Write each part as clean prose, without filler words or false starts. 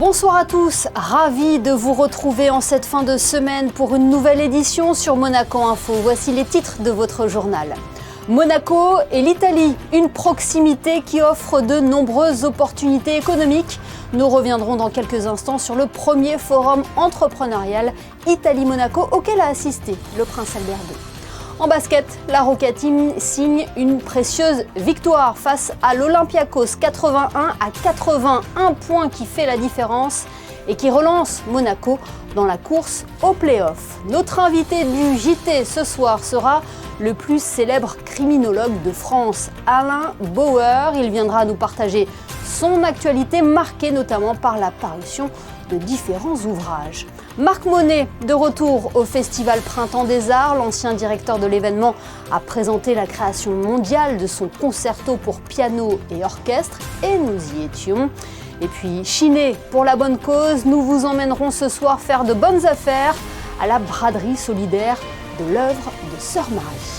Bonsoir à tous, ravi de vous retrouver en cette fin de semaine pour une nouvelle édition sur Monaco Info. Voici les titres de votre journal. Monaco et l'Italie, une proximité qui offre de nombreuses opportunités économiques. Nous reviendrons dans quelques instants sur le premier forum entrepreneurial Italie-Monaco auquel a assisté le prince Albert II. En basket, la Roca Team signe une précieuse victoire face à l'Olympiakos, 81 points qui fait la différence et qui relance Monaco dans la course au play-off. Notre invité du JT ce soir sera le plus célèbre criminologue de France, Alain Bauer. Il viendra nous partager son actualité marquée notamment par la parution de différents ouvrages. Marc Monet, de retour au Festival Printemps des Arts, l'ancien directeur de l'événement a présenté la création mondiale de son concerto pour piano et orchestre et nous y étions. Et puis, chiner pour la bonne cause, nous vous emmènerons ce soir faire de bonnes affaires à la braderie solidaire de l'œuvre de Sœur Marie.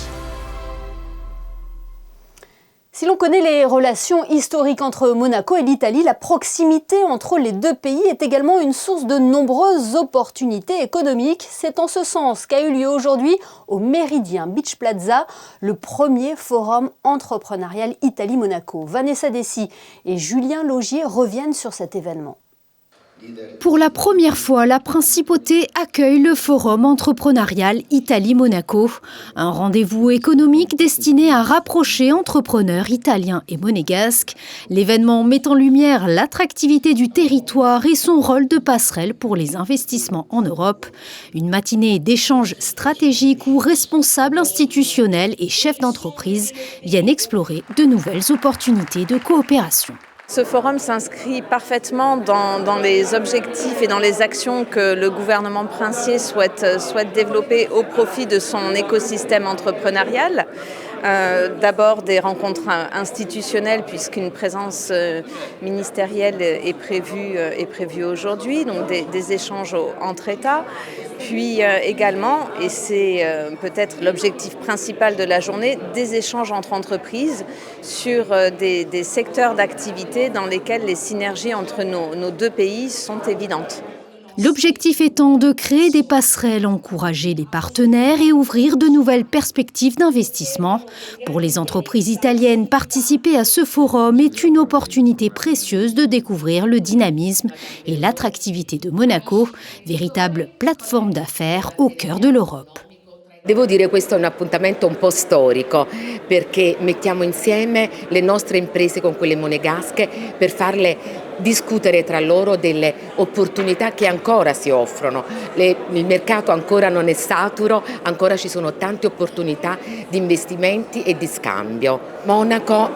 Si l'on connaît les relations historiques entre Monaco et l'Italie, la proximité entre les deux pays est également une source de nombreuses opportunités économiques. C'est en ce sens qu'a eu lieu aujourd'hui au Méridien Beach Plaza le premier forum entrepreneurial Italie-Monaco. Vanessa Dessy et Julien Laugier reviennent sur cet événement. Pour la première fois, la Principauté accueille le forum entrepreneurial Italie-Monaco, un rendez-vous économique destiné à rapprocher entrepreneurs italiens et monégasques. L'événement met en lumière l'attractivité du territoire et son rôle de passerelle pour les investissements en Europe. Une matinée d'échanges stratégiques où responsables institutionnels et chefs d'entreprise viennent explorer de nouvelles opportunités de coopération. Ce forum s'inscrit parfaitement dans les objectifs et dans les actions que le gouvernement princier souhaite développer au profit de son écosystème entrepreneurial. D'abord des rencontres institutionnelles puisqu'une présence ministérielle est prévue aujourd'hui, donc des échanges entre États. Puis également, et c'est peut-être l'objectif principal de la journée, des échanges entre entreprises sur des secteurs d'activité dans lesquels les synergies entre nos deux pays sont évidentes. L'objectif étant de créer des passerelles, encourager les partenaires et ouvrir de nouvelles perspectives d'investissement. Pour les entreprises italiennes, participer à ce forum est une opportunité précieuse de découvrir le dynamisme et l'attractivité de Monaco, véritable plateforme d'affaires au cœur de l'Europe. Devo dire questo è un appuntamento un po' storico perché mettiamo insieme le nostre imprese con quelle monegasche per farle discutere tra loro delle opportunità che ancora si offrono. Il mercato ancora non è saturo, ancora ci sono tante opportunità di investimenti e di scambio. Monaco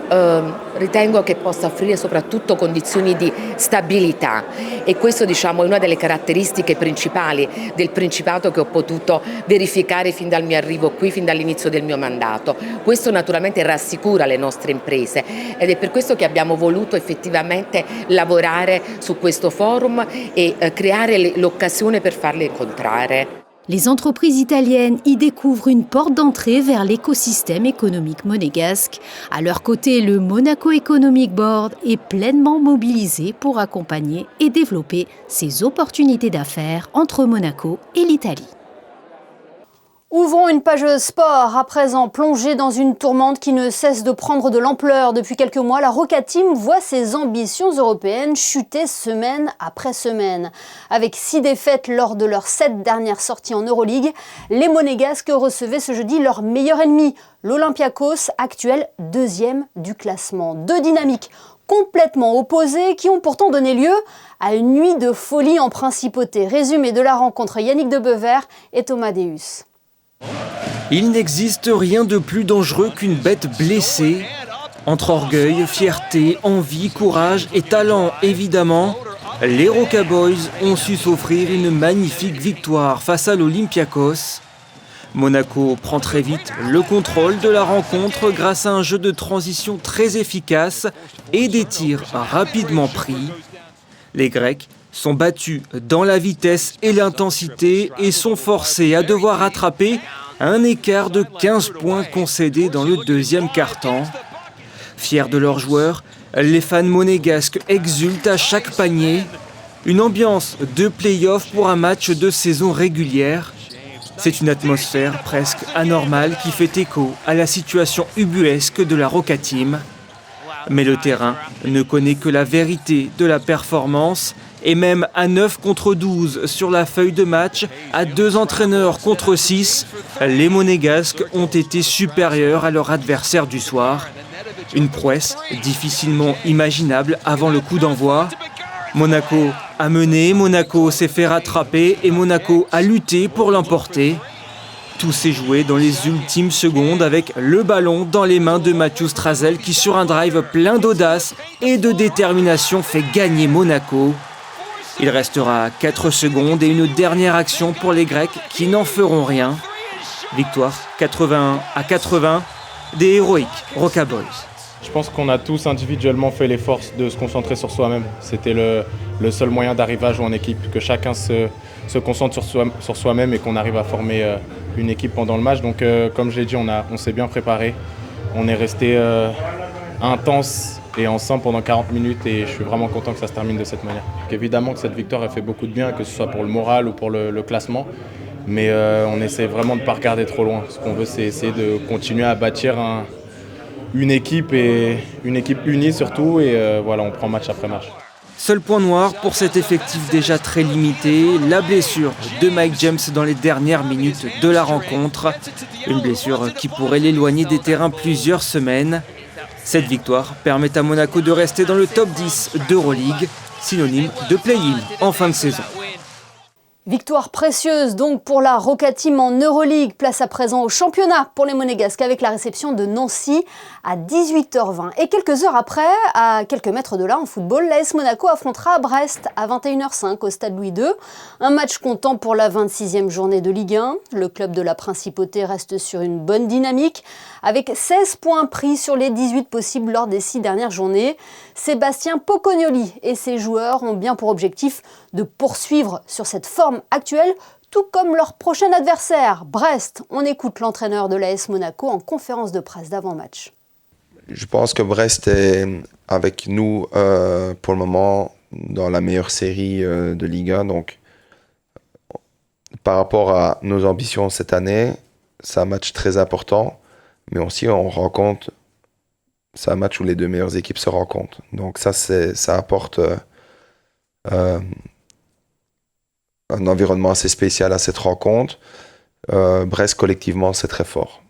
ritengo che possa offrire soprattutto condizioni di stabilità e questo è una delle caratteristiche principali del Principato che ho potuto verificare fin dal mio arrivo qui, fin dall'inizio del mio mandato. Questo naturalmente rassicura le nostre imprese ed è per questo che abbiamo voluto effettivamente lavorare su questo forum e creare l'occasione per farle incontrare. Les entreprises italiennes y découvrent une porte d'entrée vers l'écosystème économique monégasque. À leur côté, le Monaco Economic Board est pleinement mobilisé pour accompagner et développer ces opportunités d'affaires entre Monaco et l'Italie. Ouvrons une page sport, à présent plongée dans une tourmente qui ne cesse de prendre de l'ampleur. Depuis quelques mois, la Roca Team voit ses ambitions européennes chuter semaine après semaine. Avec 6 défaites lors de leurs 7 dernières sorties en Euroleague, les Monégasques recevaient ce jeudi leur meilleur ennemi, l'Olympiakos, actuel 2e du classement. Deux dynamiques complètement opposées qui ont pourtant donné lieu à une nuit de folie en Principauté. Résumé de la rencontre, Yannick Debever et Thomas Deus. Il n'existe rien de plus dangereux qu'une bête blessée. Entre orgueil, fierté, envie, courage et talent évidemment, les Roca Boys ont su s'offrir une magnifique victoire face à l'Olympiakos. Monaco prend très vite le contrôle de la rencontre grâce à un jeu de transition très efficace et des tirs rapidement pris. Les Grecs sont battus dans la vitesse et l'intensité et sont forcés à devoir rattraper un écart de 15 points concédés dans le deuxième quart-temps. Fiers de leurs joueurs, les fans monégasques exultent à chaque panier. Une ambiance de play-off pour un match de saison régulière. C'est une atmosphère presque anormale qui fait écho à la situation ubuesque de la Roca Team. Mais le terrain ne connaît que la vérité de la performance. Et même à 9 contre 12 sur la feuille de match, à 2 entraîneurs contre 6, les Monégasques ont été supérieurs à leur adversaire du soir. Une prouesse difficilement imaginable avant le coup d'envoi. Monaco a mené, Monaco s'est fait rattraper et Monaco a lutté pour l'emporter. Tout s'est joué dans les ultimes secondes avec le ballon dans les mains de Mathieu Strazel qui, sur un drive plein d'audace et de détermination, fait gagner Monaco. Il restera 4 secondes et une dernière action pour les Grecs qui n'en feront rien. Victoire 81-80 des héroïques Roca Boys. Je pense qu'on a tous individuellement fait l'effort de se concentrer sur soi-même. C'était le seul moyen d'arriver à jouer en équipe, que chacun se concentre sur soi-même et qu'on arrive à former une équipe pendant le match. Donc comme je l'ai dit, on s'est bien préparé. On est resté intense et ensemble pendant 40 minutes et je suis vraiment content que ça se termine de cette manière. Évidemment que cette victoire a fait beaucoup de bien, que ce soit pour le moral ou pour le classement, mais on essaie vraiment de ne pas regarder trop loin. Ce qu'on veut, c'est essayer de continuer à bâtir une équipe unie surtout et voilà, on prend match après match. Seul point noir pour cet effectif déjà très limité, la blessure de Mike James dans les dernières minutes de la rencontre. Une blessure qui pourrait l'éloigner des terrains plusieurs semaines. Cette victoire permet à Monaco de rester dans le top 10 d'Euroleague, synonyme de play-in en fin de saison. Victoire précieuse donc pour la Roca Team en Euroleague. Place à présent au championnat pour les Monégasques avec la réception de Nancy à 18h20. Et quelques heures après, à quelques mètres de là en football, l'AS Monaco affrontera Brest à 21h05 au stade Louis II. Un match comptant pour la 26e journée de Ligue 1. Le club de la Principauté reste sur une bonne dynamique avec 16 points pris sur les 18 possibles lors des 6 dernières journées. Sébastien Pocognoli et ses joueurs ont bien pour objectif de poursuivre sur cette forme actuelle, tout comme leur prochain adversaire, Brest. On écoute l'entraîneur de l'AS Monaco en conférence de presse d'avant-match. Je pense que Brest est avec nous pour le moment dans la meilleure série de Ligue 1. Donc, par rapport à nos ambitions cette année, c'est un match très important. Mais aussi, on rencontre, c'est un match où les deux meilleures équipes se rencontrent. Donc ça apporte un environnement assez spécial à cette rencontre. Brest, collectivement, c'est très fort.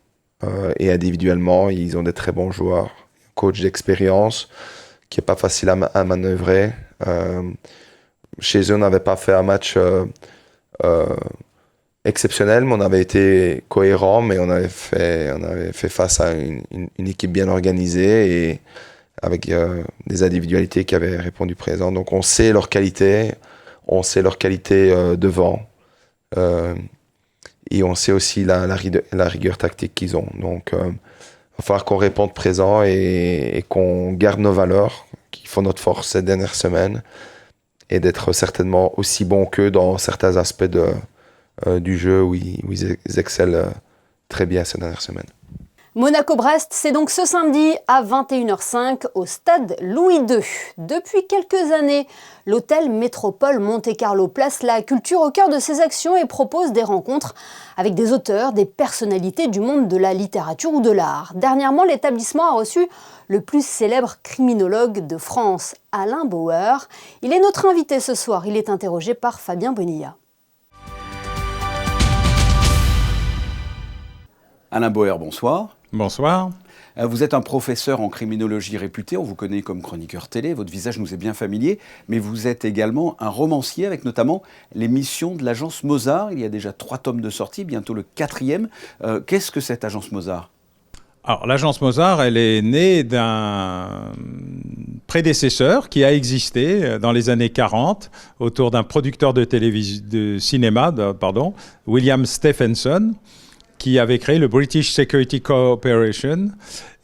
Et individuellement, ils ont des très bons joueurs. Coach d'expérience, qui n'est pas facile à manœuvrer. Chez eux, on n'avait pas fait un match exceptionnel, mais on avait été cohérent, mais on avait fait face à une équipe bien organisée et avec des individualités qui avaient répondu présent. Donc on sait leur qualité devant et on sait aussi la rigueur tactique qu'ils ont. Donc il va falloir qu'on réponde présent et qu'on garde nos valeurs qui font notre force ces dernières semaines et d'être certainement aussi bons qu'eux dans certains aspects du jeu où ils excellent très bien ces dernières semaines. Monaco-Brest, c'est donc ce samedi à 21h05 au stade Louis II. Depuis quelques années, l'hôtel Métropole Monte-Carlo place la culture au cœur de ses actions et propose des rencontres avec des auteurs, des personnalités du monde de la littérature ou de l'art. Dernièrement, l'établissement a reçu le plus célèbre criminologue de France, Alain Bauer. Il est notre invité ce soir. Il est interrogé par Fabien Bonilla. Alain Bauer, bonsoir. Bonsoir. Vous êtes un professeur en criminologie réputé, on vous connaît comme chroniqueur télé, votre visage nous est bien familier, mais vous êtes également un romancier avec notamment les missions de l'agence Mozart. Il y a déjà 3 tomes de sortie, bientôt le 4e. Qu'est-ce que cette agence Mozart ? Alors, l'agence Mozart, elle est née d'un prédécesseur qui a existé dans les années 40 autour d'un producteur de cinéma, William Stephenson, qui avait créé le British Security Cooperation,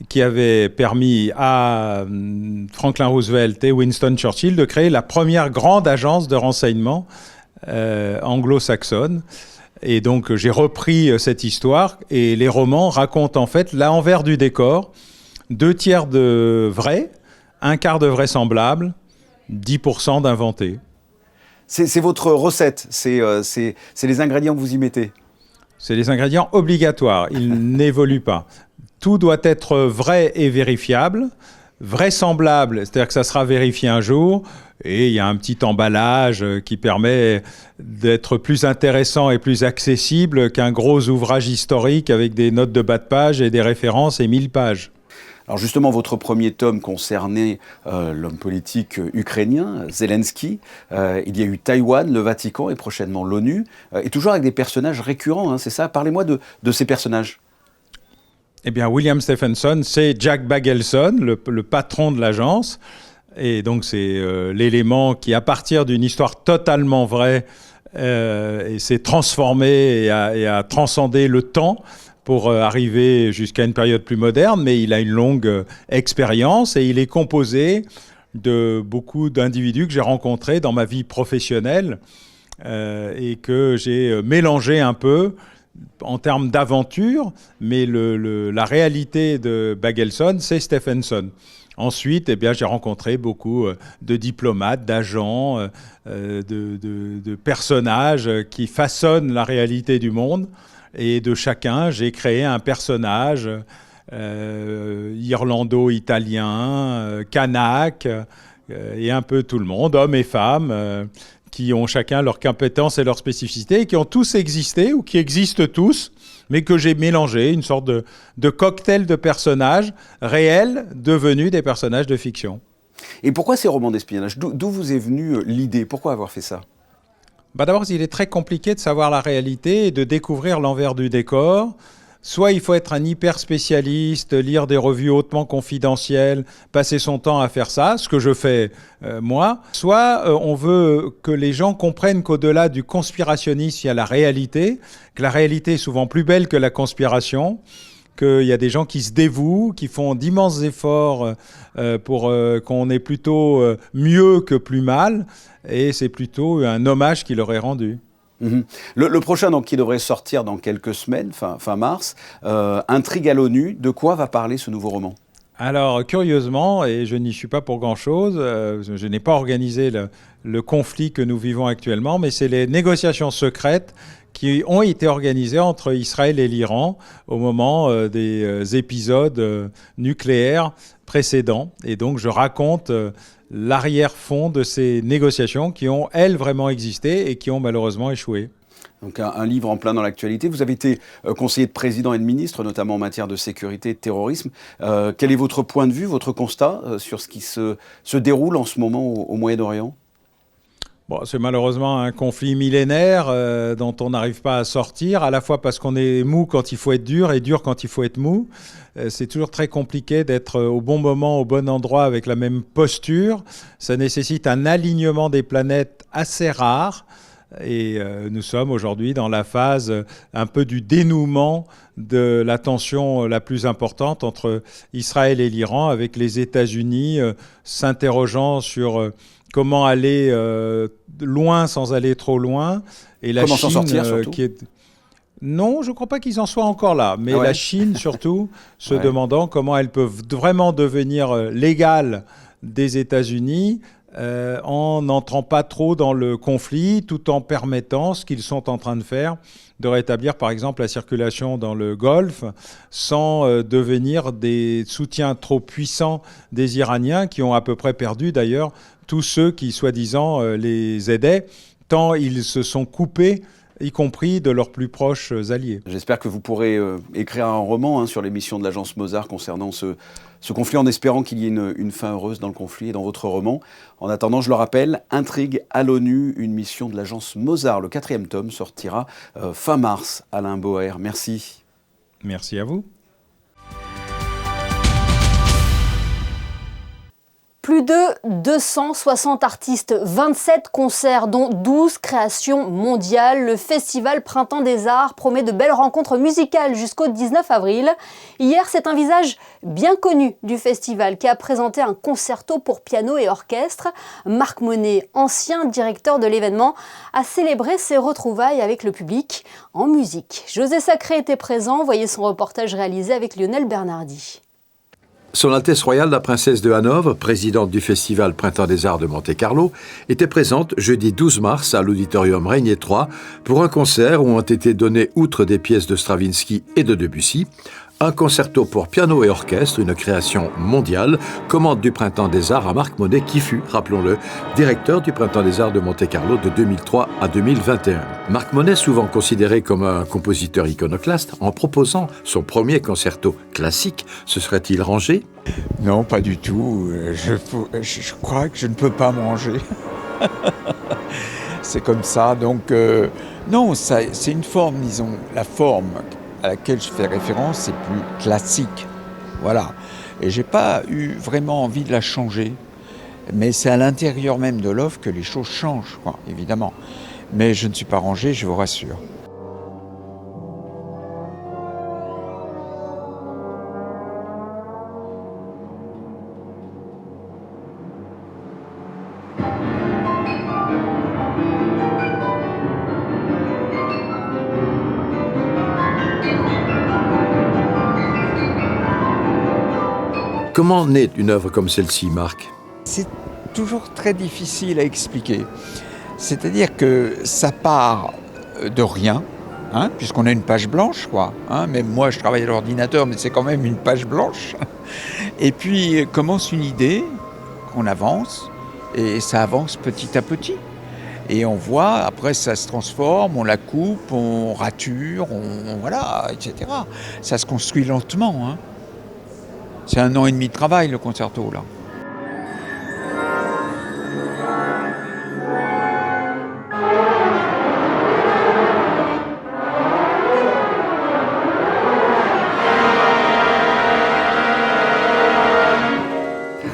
qui avait permis à Franklin Roosevelt et Winston Churchill de créer la première grande agence de renseignement anglo-saxonne. Et donc, j'ai repris cette histoire et les romans racontent en fait l'envers du décor, 2 tiers de vrai, 1 quart de vraisemblable, 10% d'inventé. C'est votre recette, c'est les ingrédients que vous y mettez. C'est les ingrédients obligatoires, ils n'évoluent pas. Tout doit être vrai et vérifiable, vraisemblable, c'est-à-dire que ça sera vérifié un jour, et il y a un petit emballage qui permet d'être plus intéressant et plus accessible qu'un gros ouvrage historique avec des notes de bas de page et des références et 1000 pages. Alors justement, votre premier tome concernait l'homme politique ukrainien, Zelensky. Il y a eu Taïwan, le Vatican et prochainement l'ONU. Et toujours avec des personnages récurrents, hein, c'est ça? Parlez-moi de ces personnages. Eh bien, William Stephenson, c'est Jack Bagelson, le patron de l'agence. Et donc, c'est l'élément qui, à partir d'une histoire totalement vraie, s'est transformé et a transcendé le temps pour arriver jusqu'à une période plus moderne, mais il a une longue expérience et il est composé de beaucoup d'individus que j'ai rencontrés dans ma vie professionnelle et que j'ai mélangé un peu en termes d'aventure, mais la réalité de Bagelson, c'est Stephenson. Ensuite, eh bien, j'ai rencontré beaucoup de diplomates, d'agents, de personnages qui façonnent la réalité du monde. Et de chacun, j'ai créé un personnage irlando-italien, kanak, et un peu tout le monde, hommes et femmes, qui ont chacun leurs compétences et leurs spécificités, et qui ont tous existé, ou qui existent tous, mais que j'ai mélangé, une sorte de cocktail de personnages réels devenus des personnages de fiction. Et pourquoi ces romans d'espionnage? D'où vous est venue l'idée? Pourquoi avoir fait ça? D'abord, il est très compliqué de savoir la réalité et de découvrir l'envers du décor. Soit il faut être un hyper spécialiste, lire des revues hautement confidentielles, passer son temps à faire ça, ce que je fais moi. Soit on veut que les gens comprennent qu'au-delà du conspirationnisme, il y a la réalité, que la réalité est souvent plus belle que la conspiration, qu'il y a des gens qui se dévouent, qui font d'immenses efforts pour qu'on ait plutôt mieux que plus mal, et c'est plutôt un hommage qui leur est rendu. Mmh. Le prochain, donc, qui devrait sortir dans quelques semaines, fin mars, Intrigue à l'ONU, de quoi va parler ce nouveau roman? Alors, curieusement, et je n'y suis pas pour grand-chose, je n'ai pas organisé le conflit que nous vivons actuellement, mais c'est les négociations secrètes qui ont été organisées entre Israël et l'Iran au moment des épisodes nucléaires précédents. Et donc, je raconte l'arrière-fond de ces négociations qui ont, elles, vraiment existé et qui ont malheureusement échoué. Donc un livre en plein dans l'actualité. Vous avez été conseiller de président et de ministre, notamment en matière de sécurité et de terrorisme. Quel est votre point de vue, votre constat sur ce qui se déroule en ce moment au Moyen-Orient ? Bon, c'est malheureusement un conflit millénaire dont on n'arrive pas à sortir, à la fois parce qu'on est mou quand il faut être dur et dur quand il faut être mou. C'est toujours très compliqué d'être au bon moment, au bon endroit, avec la même posture. Ça nécessite un alignement des planètes assez rare. Et nous sommes aujourd'hui dans la phase un peu du dénouement de la tension la plus importante entre Israël et l'Iran, avec les États-Unis s'interrogeant sur comment aller loin sans aller trop loin. Et la comment Chine, s'en sortir, surtout qui est... Non, je ne crois pas qu'ils en soient encore là. Mais la Chine, surtout, se demandant comment elles peuvent vraiment devenir légales des États-Unis en n'entrant pas trop dans le conflit, tout en permettant ce qu'ils sont en train de faire, de rétablir par exemple la circulation dans le Golfe, sans devenir des soutiens trop puissants des Iraniens, qui ont à peu près perdu d'ailleurs tous ceux qui, soi-disant, les aidaient, tant ils se sont coupés, y compris de leurs plus proches alliés. J'espère que vous pourrez écrire un roman sur les missions de l'agence Mozart concernant ce conflit, en espérant qu'il y ait une fin heureuse dans le conflit et dans votre roman. En attendant, je le rappelle, Intrigue à l'ONU, une mission de l'agence Mozart. Le 4e tome sortira fin mars. Alain Boer, merci. Merci à vous. Plus de 260 artistes, 27 concerts, dont 12 créations mondiales. Le festival Printemps des Arts promet de belles rencontres musicales jusqu'au 19 avril. Hier, c'est un visage bien connu du festival qui a présenté un concerto pour piano et orchestre. Marc Monet, ancien directeur de l'événement, a célébré ses retrouvailles avec le public en musique. José Sacré était présent, voyez son reportage réalisé avec Lionel Bernardi. Son Altesse royale, la princesse de Hanovre, présidente du festival Printemps des Arts de Monte-Carlo, était présente jeudi 12 mars à l'auditorium Régnier III pour un concert où ont été données, outre des pièces de Stravinsky et de Debussy, un concerto pour piano et orchestre, une création mondiale, commande du Printemps des Arts à Marc Monet, qui fut, rappelons-le, directeur du Printemps des Arts de Monte-Carlo de 2003 à 2021. Marc Monet, souvent considéré comme un compositeur iconoclaste, en proposant son premier concerto classique, se serait-il rangé ? Non, pas du tout. Je crois que je ne peux pas manger. C'est comme ça. Donc, non, c'est une forme, disons, la forme à laquelle je fais référence, c'est plus classique. Voilà. Et j'ai pas eu vraiment envie de la changer. Mais c'est à l'intérieur même de l'œuvre que les choses changent, quoi, évidemment. Mais je ne suis pas rangé, je vous rassure. Comment naît une œuvre comme celle-ci, Marc ? C'est toujours très difficile à expliquer. C'est-à-dire que ça part de rien, hein, puisqu'on a une page blanche, quoi. Hein, même moi, je travaille à l'ordinateur, mais c'est quand même une page blanche. Et puis commence une idée, on avance, et ça avance petit à petit. Et on voit, après ça se transforme, on la coupe, on rature, voilà, etc. Ça se construit lentement, hein. C'est 1 an et demi de travail, le concerto, là.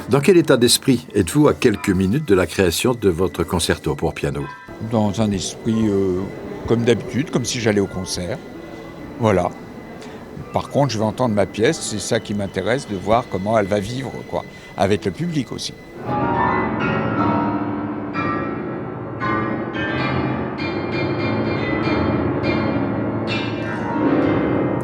Dans quel état d'esprit êtes-vous à quelques minutes de la création de votre concerto pour piano ? Dans un esprit comme d'habitude, comme si j'allais au concert. Voilà. Par contre, je vais entendre ma pièce, c'est ça qui m'intéresse, de voir comment elle va vivre, quoi, avec le public aussi.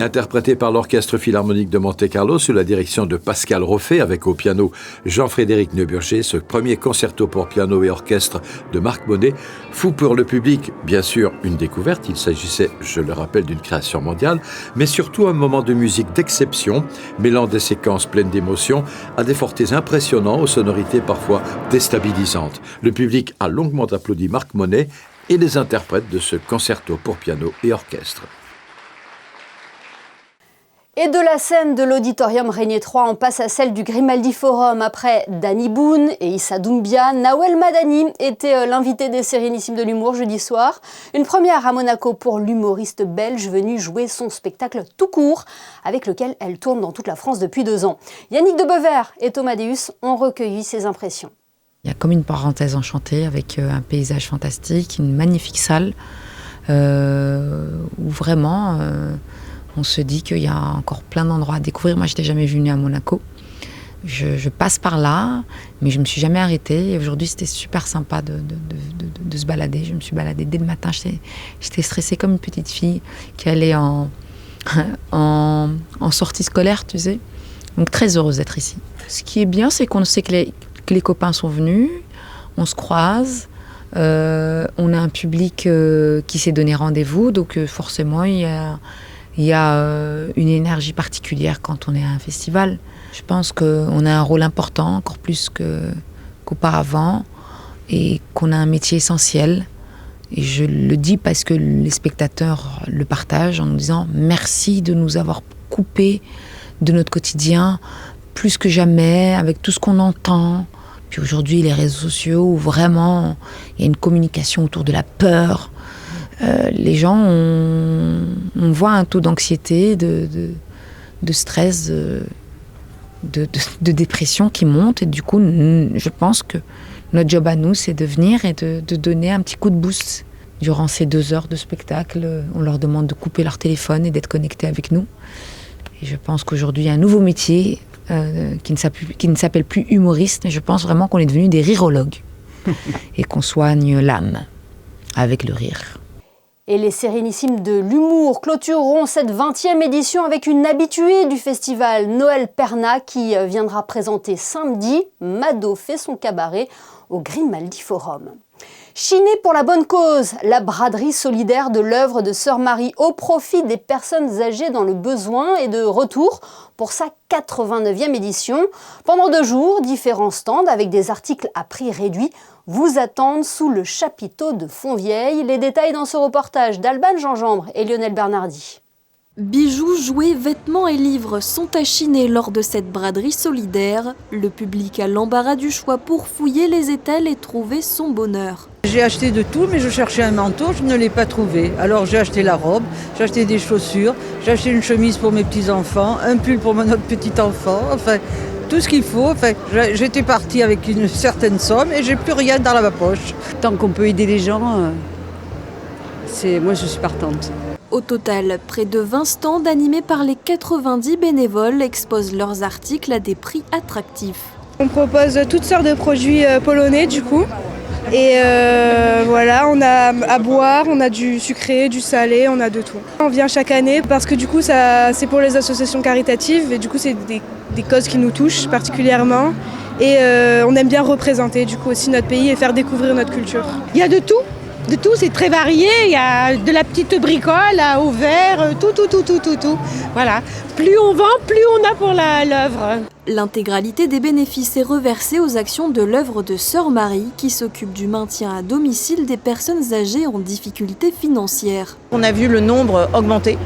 Interprété par l'Orchestre Philharmonique de Monte-Carlo sous la direction de Pascal Roffet avec au piano Jean-Frédéric Neuburger, ce premier concerto pour piano et orchestre de Marc Monet fut pour le public, bien sûr, une découverte. Il s'agissait, je le rappelle, d'une création mondiale, mais surtout un moment de musique d'exception, mêlant des séquences pleines d'émotions à des fortés impressionnants aux sonorités parfois déstabilisantes. Le public a longuement applaudi Marc Monet et les interprètes de ce concerto pour piano et orchestre. Et de la scène de l'auditorium Régnier III, on passe à celle du Grimaldi Forum. Après Danny Boone et Issa Doumbia, Nawel Madani était l'invité des Sérénissimes de l'humour jeudi soir. Une première à Monaco pour l'humoriste belge venu jouer son spectacle tout court, avec lequel elle tourne dans toute la France depuis 2 ans. Yannick de Beuvert et Thomas Deus ont recueilli ses impressions. Il y a comme une parenthèse enchantée avec un paysage fantastique, une magnifique salle où vraiment... on se dit qu'il y a encore plein d'endroits à découvrir. Moi, je n'étais jamais venue à Monaco. Je passe par là, mais je ne me suis jamais arrêtée. Et aujourd'hui, c'était super sympa de se balader. Je me suis baladée dès le matin. J'étais stressée comme une petite fille qui allait en sortie scolaire, tu sais. Donc, très heureuse d'être ici. Ce qui est bien, c'est qu'on sait que les copains sont venus, on se croise. On a un public qui s'est donné rendez-vous. Donc, forcément, il y a une énergie particulière quand on est à un festival. Je pense qu'on a un rôle important, encore plus qu'auparavant, et qu'on a un métier essentiel. Et je le dis parce que les spectateurs le partagent en nous disant « Merci de nous avoir coupé de notre quotidien, plus que jamais, avec tout ce qu'on entend. » Puis aujourd'hui, les réseaux sociaux, où vraiment, il y a une communication autour de la peur. Les gens, on voit un taux d'anxiété, de stress, de dépression qui monte. Et du coup, je pense que notre job à nous, c'est de venir et de donner un petit coup de boost. Durant ces 2 heures de spectacle, on leur demande de couper leur téléphone et d'être connectés avec nous. Et je pense qu'aujourd'hui, il y a un nouveau métier qui ne s'appelle plus humoriste, mais je pense vraiment qu'on est devenus des rirologues et qu'on soigne l'âme avec le rire. Et les Sérénissimes de l'humour clôtureront cette 20e édition avec une habituée du festival, Noël Perna, qui viendra présenter samedi Mado fait son cabaret au Grimaldi Forum. Chiner pour la bonne cause, la braderie solidaire de l'œuvre de Sœur Marie au profit des personnes âgées dans le besoin est de retour pour sa 89e édition. Pendant 2 jours, différents stands avec des articles à prix réduit vous attendent sous le chapiteau de Fontvieille. Les détails dans ce reportage d'Alban Gingembre et Lionel Bernardi. Bijoux, jouets, vêtements et livres sont à chiner lors de cette braderie solidaire. Le public a l'embarras du choix pour fouiller les étals et trouver son bonheur. J'ai acheté de tout, mais je cherchais un manteau, je ne l'ai pas trouvé. Alors j'ai acheté la robe, j'ai acheté des chaussures, j'ai acheté une chemise pour mes petits-enfants, un pull pour mon autre petit-enfant, enfin tout ce qu'il faut. Enfin, j'étais partie avec une certaine somme et j'ai plus rien dans ma poche. Tant qu'on peut aider les gens, moi je suis partante. Au total, près de 20 stands animés par les 90 bénévoles exposent leurs articles à des prix attractifs. On propose toutes sortes de produits polonais du coup. Et voilà, on a à boire, on a du sucré, du salé, on a de tout. On vient chaque année parce que du coup c'est pour les associations caritatives et du coup c'est des causes qui nous touchent particulièrement. Et on aime bien représenter du coup aussi notre pays et faire découvrir notre culture. Il y a de tout. De tout, c'est très varié, il y a de la petite bricole au verre, tout. Voilà. Plus on vend, plus on a pour l'œuvre. L'intégralité des bénéfices est reversée aux actions de l'œuvre de Sœur Marie qui s'occupe du maintien à domicile des personnes âgées en difficulté financière. On a vu le nombre augmenter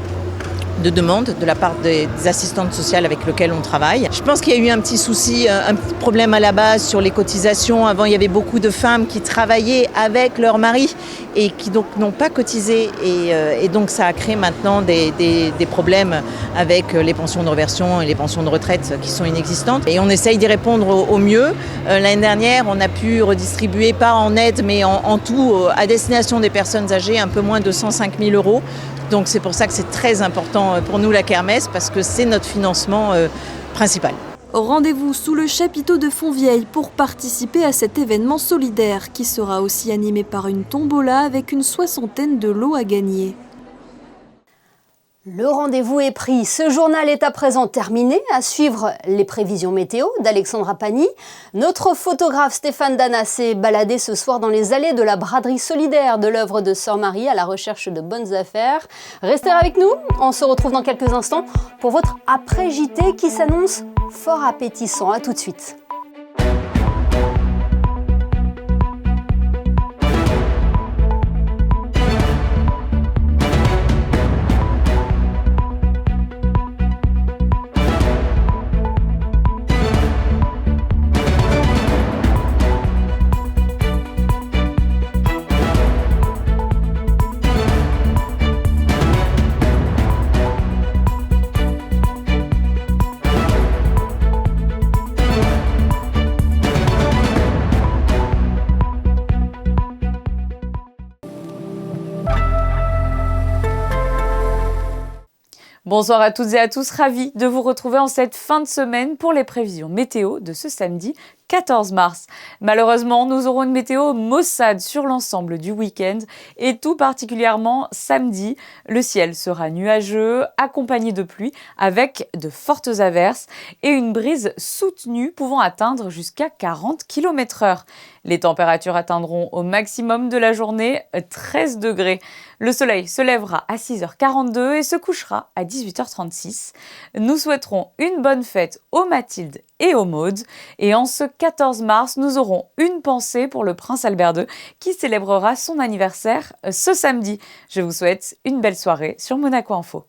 de demandes de la part des assistantes sociales avec lesquelles on travaille. Je pense qu'il y a eu un petit souci, un petit problème à la base sur les cotisations. Avant, il y avait beaucoup de femmes qui travaillaient avec leur mari et qui donc n'ont pas cotisé. Et donc ça a créé maintenant des problèmes avec les pensions de réversion et les pensions de retraite qui sont inexistantes. Et on essaye d'y répondre au mieux. L'année dernière, on a pu redistribuer, pas en aide, mais en tout, à destination des personnes âgées, un peu moins de 105 000 €. Donc c'est pour ça que c'est très important pour nous la kermesse parce que c'est notre financement principal. Rendez-vous sous le chapiteau de Fontvieille pour participer à cet événement solidaire qui sera aussi animé par une tombola avec une 60aine de lots à gagner. Le rendez-vous est pris. Ce journal est à présent terminé. À suivre les prévisions météo d'Alexandra Pagny. Notre photographe Stéphane Dana s'est baladé ce soir dans les allées de la braderie solidaire de l'œuvre de Sœur Marie à la recherche de bonnes affaires. Restez avec nous. On se retrouve dans quelques instants pour votre après-JT qui s'annonce fort appétissant. À tout de suite. Bonsoir à toutes et à tous, ravi de vous retrouver en cette fin de semaine pour les prévisions météo de ce samedi 14 mars. Malheureusement, nous aurons une météo maussade sur l'ensemble du week-end et tout particulièrement samedi. Le ciel sera nuageux, accompagné de pluie avec de fortes averses et une brise soutenue pouvant atteindre jusqu'à 40 km/h. Les températures atteindront au maximum de la journée 13 degrés. Le soleil se lèvera à 6h42 et se couchera à 18h36. Nous souhaiterons une bonne fête aux Mathilde et aux Maude. Et en ce 14 mars, nous aurons une pensée pour le prince Albert II qui célébrera son anniversaire ce samedi. Je vous souhaite une belle soirée sur Monaco Info.